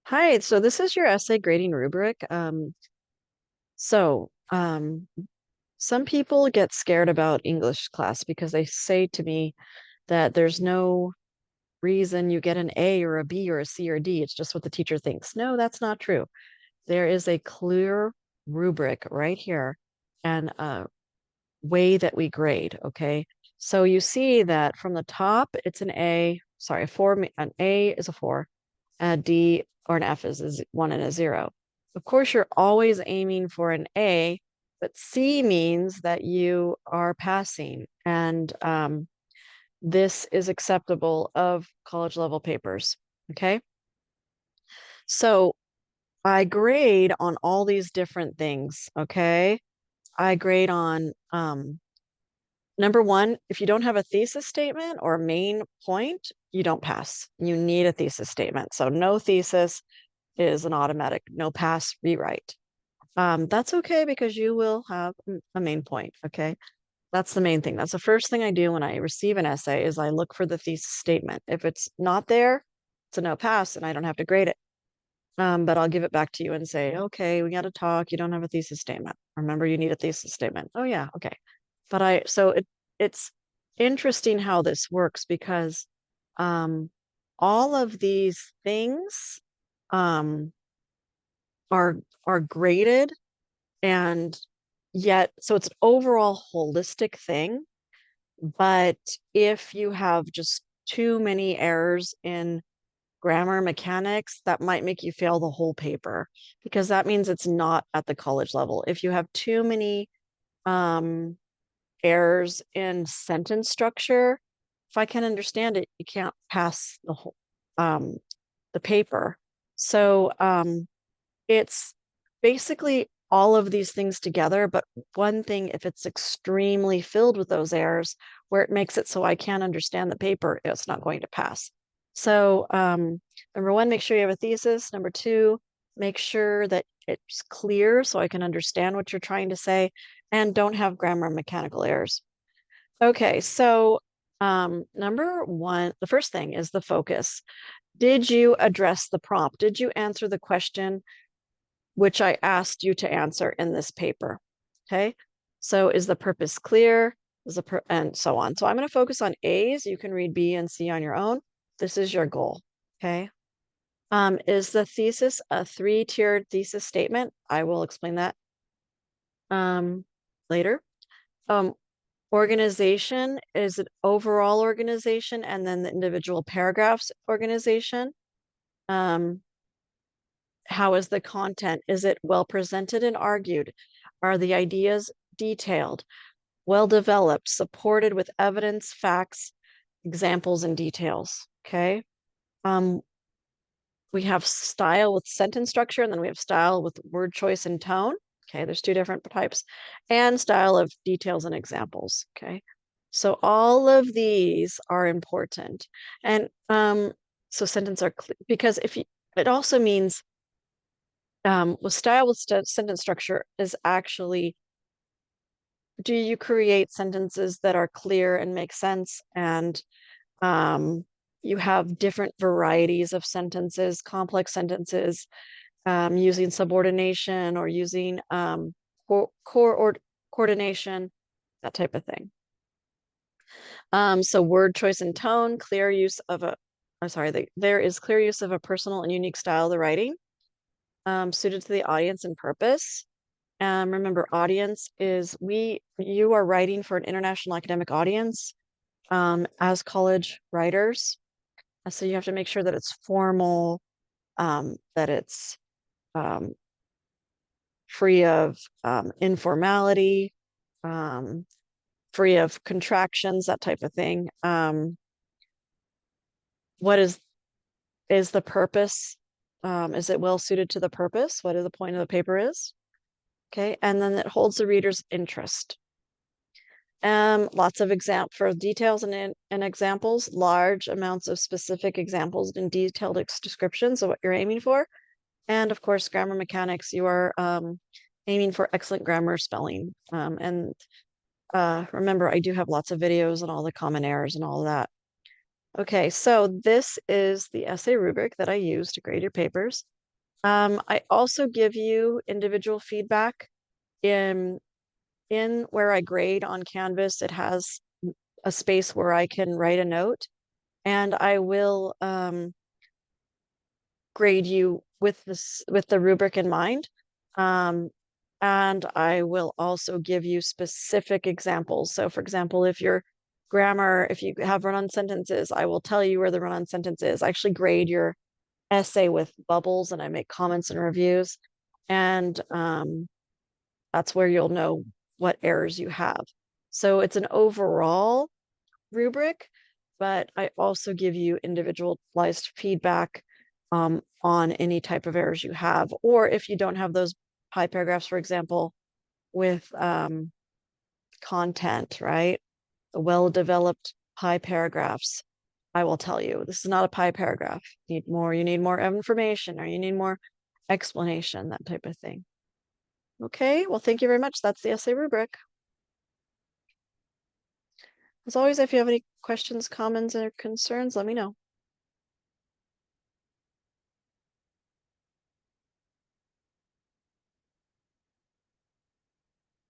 Hi, so this is your essay grading rubric. So some people get scared about English class because they say to me that there's no reason you get an A or a B or a C or D. It's just what the teacher thinks. No, that's not true. There is a clear rubric right here and a way that we grade, okay? So you see that from the top, it's an A, sorry, an A is a 4, a D or an F is 1 and a 0. Of course, you're always aiming for an A, but C means that you are passing, and this is acceptable of college level papers. Okay. So I grade on all these different things. Okay. I grade on number one, if you don't have a thesis statement or a main point, you don't pass. You need a thesis statement. So no thesis is an automatic no pass rewrite. That's okay because you will have a main point. Okay. That's the main thing. That's the first thing I do when I receive an essay is I look for the thesis statement. If it's not there, it's a no pass and I don't have to grade it. But I'll give it back to you and say, okay, we got to talk. You don't have a thesis statement. Remember, you need a thesis statement. Oh yeah, okay. So it's interesting how this works because um, all of these things um, are are graded and yet so it's an overall holistic thing. But if you have just too many errors in grammar mechanics, that might make you fail the whole paper because that means it's not at the college level. If you have too many um, errors in sentence structure, if I can understand it, you can't pass um, the paper. So it's basically all of these things together, but one thing, if it's extremely filled with those errors, where it makes it so I can't understand the paper, it's not going to pass. So, number one, make sure you have a thesis. Number two, make sure that it's clear so I can understand what you're trying to say, and don't have grammar and mechanical errors. Okay, so number one, the first thing is the focus. Did you address the prompt? Did you answer the question which I asked you to answer in this paper? Okay, so is the purpose clear? And so on. So I'm going to focus on A's. You can read B and C on your own. This is your goal. Okay. Is the thesis a three-tiered thesis statement? I will explain that later. Um, Organization, is it overall organization and then the individual paragraphs organization? Um, how is the content? Is it well presented and argued? Are the ideas detailed, well developed, supported with evidence, facts, examples, and details? Okay. Um, we have style with sentence structure, and then we have style with word choice and tone. Okay, there's two different types, and style of details and examples. Okay, so all of these are important, and so sentence are because if you, it also means with style with sentence structure is actually, do you create sentences that are clear and make sense, and um, you have different varieties of sentences, complex sentences, using subordination or using core or coordination, that type of thing. So word choice and tone, clear use of a, I'm sorry, there is clear use of a personal and unique style of the writing, suited to the audience and purpose. Remember, audience is you are writing for an international academic audience as college writers. So you have to make sure that it's formal, that it's um, free of informality, um, free of contractions, that type of thing. What is the purpose? Is it well suited to the purpose? What is the point of the paper is? Okay, and then it holds the reader's interest. Lots of for details and examples, large amounts of specific examples and detailed descriptions of what you're aiming for. And of course, grammar mechanics, you are aiming for excellent grammar, spelling. And remember, I do have lots of videos and all the common errors and all of that. Okay, so this is the essay rubric that I use to grade your papers. I also give you individual feedback in where I grade on Canvas. It has a space where I can write a note, and I will grade you with the rubric in mind. And I will also give you specific examples. So for example, if your grammar, if you have run-on sentences, I will tell you where the run-on sentence is. I actually grade your essay with bubbles, and I make comments and reviews. And that's where you'll know what errors you have. So it's an overall rubric, but I also give you individualized feedback on any type of errors you have. Or if you don't have those pie paragraphs, for example, with content, right? The well-developed pie paragraphs, I will tell you, this is not a pie paragraph. You need more information, or you need more explanation, that type of thing. Okay, well, thank you very much. That's the essay rubric. As always, if you have any questions, comments, or concerns, let me know.